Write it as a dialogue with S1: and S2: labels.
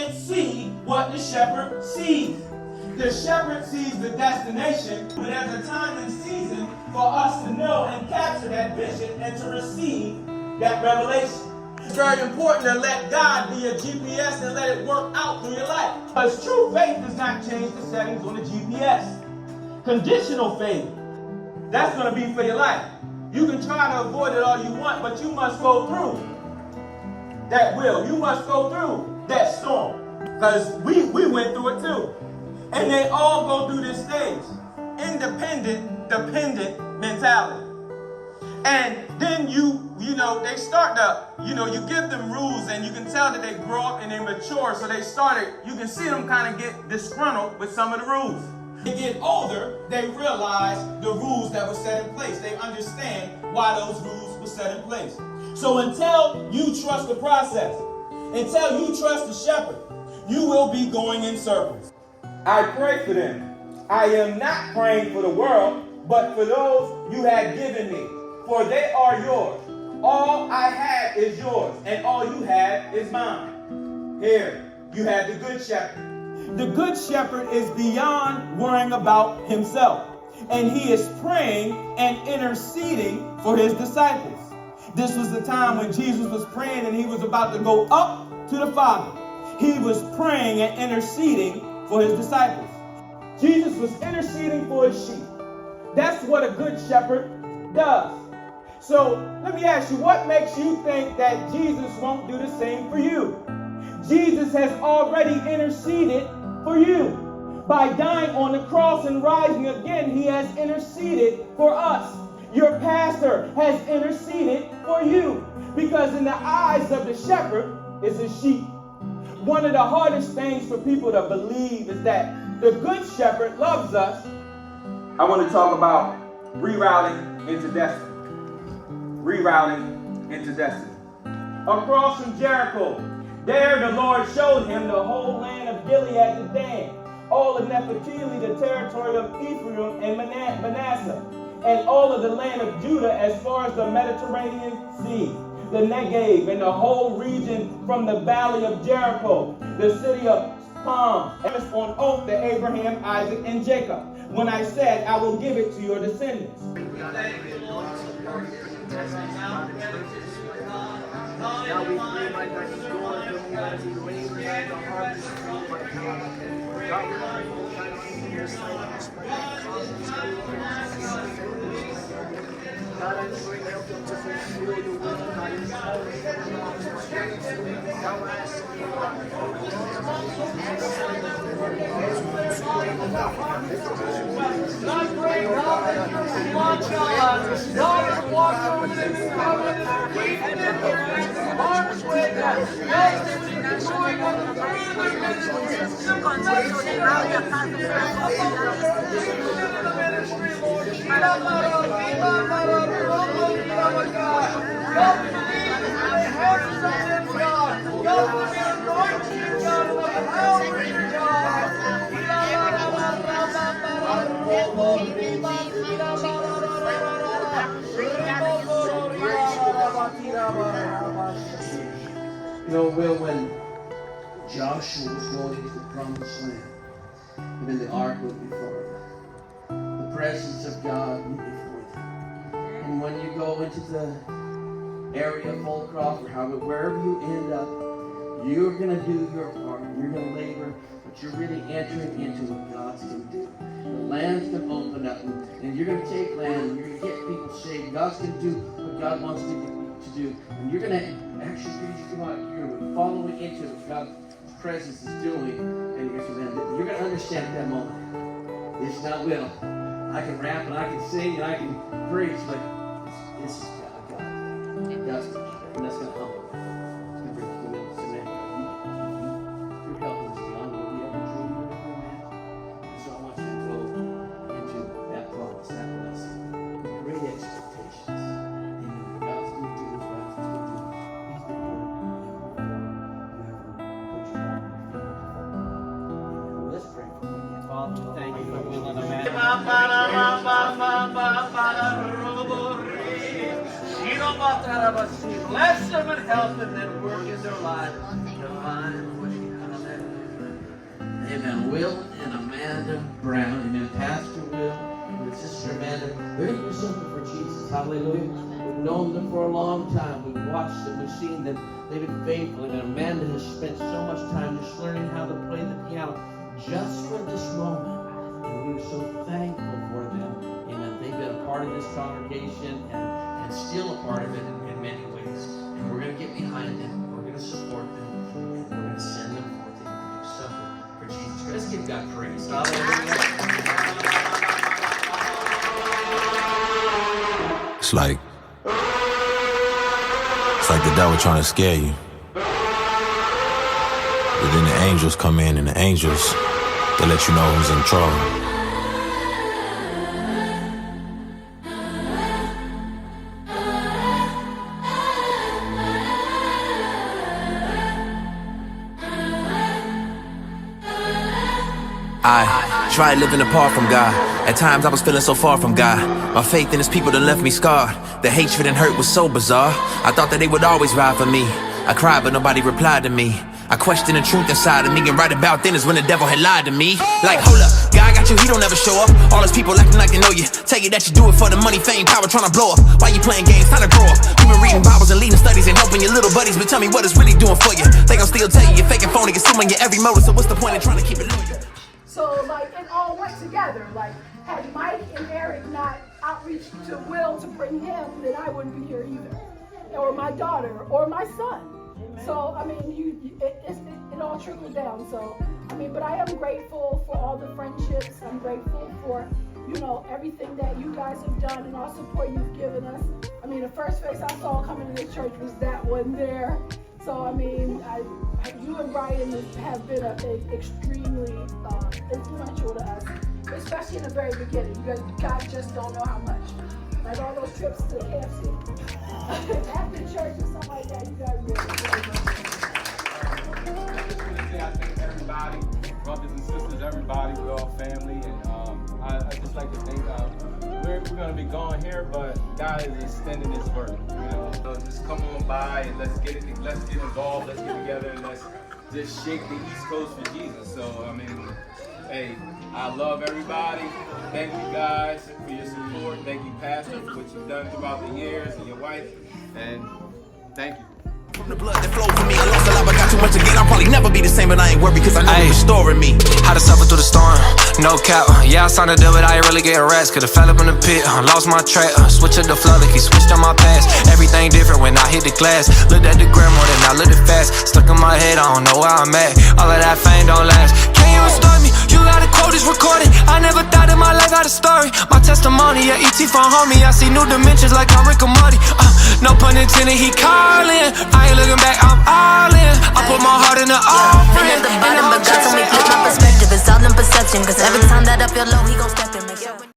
S1: can't see what the shepherd sees. The shepherd sees the destination, but there's a time and season for us to know and capture that vision and to receive that revelation. It's very important to let God be a GPS and let it work out through your life. Because true faith does not change the settings on the GPS. Conditional faith, that's going to be for your life. You can try to avoid it all you want, but you must go through that will. You must go through that storm. Because we went through it too. And they all go through this stage. Independent, dependent mentality. And then they start to, you give them rules and you can tell that they grow up and they mature. So you can see them kind of get disgruntled with some of the rules. They get older, they realize the rules that were set in place. They understand why those rules were set in place. So until you trust the process, until you trust the shepherd, you will be going in circles. I pray for them. I am not praying for the world, but for those you have given me, for they are yours. All I have is yours, and all you have is mine. Here, you have the good shepherd. The good shepherd is beyond worrying about himself, and he is praying and interceding for his disciples. This was the time when Jesus was praying and he was about to go up to the Father. He was praying and interceding for his disciples. Jesus was interceding for his sheep. That's what a good shepherd does. So let me ask you, what makes you think that Jesus won't do the same for you? Jesus has already interceded for you. By dying on the cross and rising again, he has interceded for us. Your pastor has interceded for you. Because in the eyes of the shepherd is his sheep. One of the hardest things for people to believe is that the good shepherd loves us. I want to talk about rerouting into destiny. Rerouting into destiny. Across from Jericho, there the Lord showed him the whole land of Gilead and Dan, all of Naphtali, the territory of Ephraim and Manasseh, and all of the land of Judah as far as the Mediterranean Sea, the Negev, and the whole region from the valley of Jericho, the city of Palms, on oath to Abraham, Isaac, and Jacob, when I said, I will give it to your descendants.
S2: Now we pray, my God, you go on the as you raise the harvest field, my God. God, will shine on your side. God, I pray, help them to fulfill your will, God. It's always now I ask you, God, pray, God, that you will watch on. God, watch over them and cover them, keep them in their arms with them. Help them to be going on the further ministry. Will, when Joshua was going into the promised land, and then the ark went before him, the presence of God went before them. And when you go into the area of Holcroft or wherever you end up, you're going to do your part. You're going to labor, but you're really entering into what God's going to do. The land's going to open up, and you're going to take land, and you're going to get people saved. God's going to do what God wants to do. And you're going to actually come out, you're going to be following into what God's presence is doing, and you're going to understand at that moment. It's not will. I can rap and I can sing and I can preach, but this is God. God's going to do that, and that's going to humble me. It's going to bring humility. You're helping us beyond what we ever dreamed of ever imagined. So I want you to go into that promise, that blessing, with great expectations. And God's going to do what God's going to do. He's been good. Let's pray for me. Father, thank you for willing a man. Bless them and help them and work in their lives. Divine way. Amen. Will and Amanda Brown. Amen. Pastor Will and Sister Amanda. They're going to do something for Jesus. Hallelujah. We've known them for a long time. We've watched them. We've seen them. They've been faithful. And Amanda has spent so much time just learning how to play the piano just for this moment. And we're so thankful for them. Amen. They've been a part of this congregation and still a part of it in many ways. And we're going to get behind them. We're going to support them. And we're going to send them forth and do something for Jesus. Let's give God praise. Hallelujah.
S3: It's like the devil trying to scare you. But then the angels come in, and the angels, they let you know who's in trouble.
S4: I tried living apart from God. At times I was feeling so far from God. My faith in his people done left me scarred. The hatred and hurt was so bizarre. I thought that they would always ride for me. I cried but nobody replied to me. I questioned the truth inside of me, and right about then is when the devil had lied to me. Like, hold up, God got you, he don't ever show up. All his people acting like they know you. Tell you that you do it for the money, fame, power, trying to blow up. Why you playing games? Time to grow up. You been reading Bibles and leading studies and helping your little buddies, but tell me what it's really doing for you. They gon' still tell you you're faking, phony, consuming your every motive. So what's the point in trying to keep it loyal?
S5: So, like, it all went together. Like, had Mike and Eric not outreached to Will to bring him, then I wouldn't be here either. Or my daughter, or my son. Amen. So, I mean, it all trickled down. So, I mean, but I am grateful for all the friendships. I'm grateful for, everything that you guys have done and all support you've given us. I mean, the first face I saw coming to this church was that one there. So, I mean, you and Brian have been extremely influential to us, especially in the very beginning. You guys just don't know how much. Like all those trips to KFC, after church or something like that, you guys really
S1: I thank everybody, brothers and sisters, everybody. We're all family, and I just like to think we're going to be gone here, but God is extending His word. So just come on by and let's get involved, let's get together, and let's just shake the East Coast for Jesus. So I mean, hey, I love everybody. Thank you guys for your support. Thank you, Pastor, for what you've done throughout the years, and your wife, and thank you.
S4: From the blood that flowed from me, I lost a lot, but got too much again. I'll probably never be the same, but I ain't worried because I know you're restoring me.
S6: How to suffer through the storm, no cap. Yeah, I signed a deal, but I ain't really getting rest. Could've fell up in the pit, lost my track. Switch up the flow like he switched on my past. Everything different when I hit the glass. Looked at the gram more than I looked it fast. Stuck in my head, I don't know where I'm at. All of that fame don't last. Can you restore me? You got a quote, it's recorded. I never thought in my life had a story. My testimony, yeah, E.T. from homie. I see new dimensions like I'm Rick and Morty. No pun intended, he calling. I ain't looking back, I'm all in. I put my heart in the offering.
S7: Been at the bottom, but God told me flip my perspective. It's all in perception, cause every time that I feel low, he gon' step in.